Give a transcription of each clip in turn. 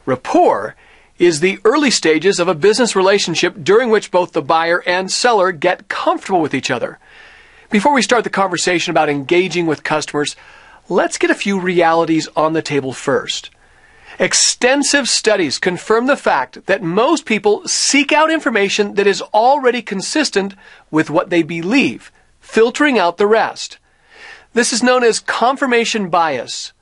Rapport is the early stages of a business relationship during which both the buyer and seller get comfortable with each other. Before we start the conversation about engaging with customers, let's get a few realities on the table first. Extensive studies confirm the fact that most people seek out information that is already consistent with what they believe, filtering out the rest. This is known as confirmation bias.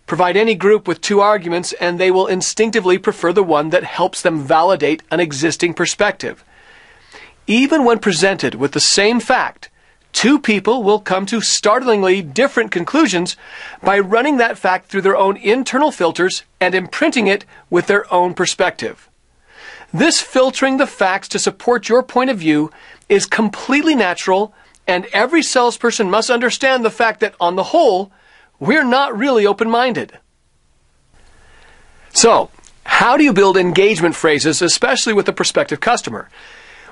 Provide any group with two arguments and they will instinctively prefer the one that helps them validate an existing perspective. Even when presented with the same fact, two people will come to startlingly different conclusions by running that fact through their own internal filters and imprinting it with their own perspective. This filtering the facts to support your point of view is completely natural, and every salesperson must understand the fact that, on the whole, we're not really open-minded. So, how do you build engagement phrases, especially with a prospective customer?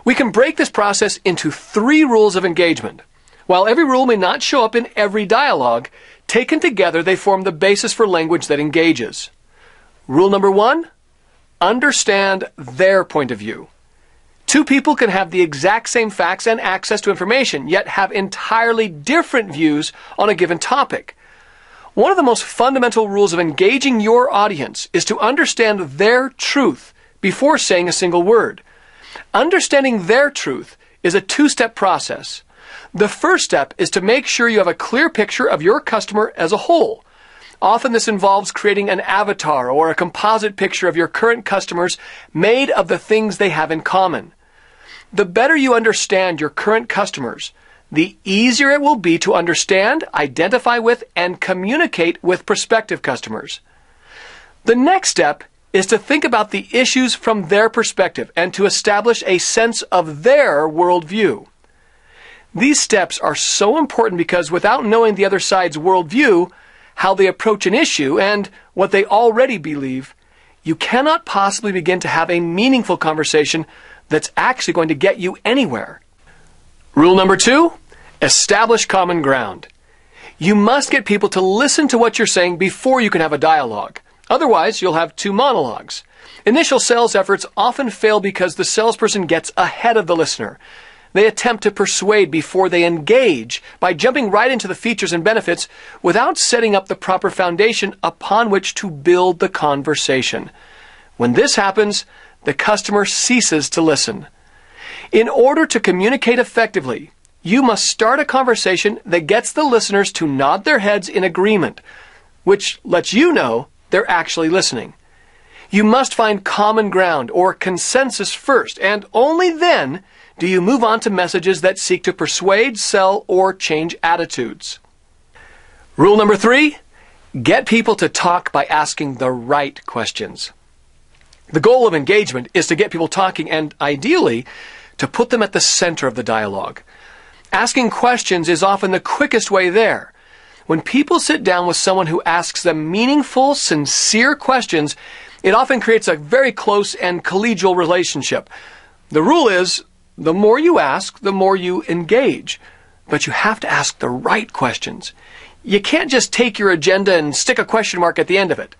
We can break this process into 3 rules of engagement. While every rule may not show up in every dialogue, taken together they form the basis for language that engages. Rule number 1, understand their point of view. Two people can have the exact same facts and access to information, yet have entirely different views on a given topic. One of the most fundamental rules of engaging your audience is to understand their truth before saying a single word. Understanding their truth is a 2-step process. The first step is to make sure you have a clear picture of your customer as a whole. Often this involves creating an avatar or a composite picture of your current customers made of the things they have in common. The better you understand your current customers, the easier it will be to understand, identify with, and communicate with prospective customers. The next step is to think about the issues from their perspective and to establish a sense of their worldview. These steps are so important because without knowing the other side's worldview, how they approach an issue, and what they already believe, you cannot possibly begin to have a meaningful conversation that's actually going to get you anywhere. Rule number 2, establish common ground. You must get people to listen to what you're saying before you can have a dialogue. Otherwise, you'll have 2 monologues. Initial sales efforts often fail because the salesperson gets ahead of the listener. They attempt to persuade before they engage by jumping right into the features and benefits without setting up the proper foundation upon which to build the conversation. When this happens, the customer ceases to listen. In order to communicate effectively, you must start a conversation that gets the listeners to nod their heads in agreement, which lets you know they're actually listening. You must find common ground or consensus first, and only then do you move on to messages that seek to persuade, sell, or change attitudes. Rule number 3, get people to talk by asking the right questions. The goal of engagement is to get people talking and, ideally, to put them at the center of the dialogue. Asking questions is often the quickest way there. When people sit down with someone who asks them meaningful, sincere questions, it often creates a very close and collegial relationship. The rule is, the more you ask, the more you engage. But you have to ask the right questions. You can't just take your agenda and stick a question mark at the end of it.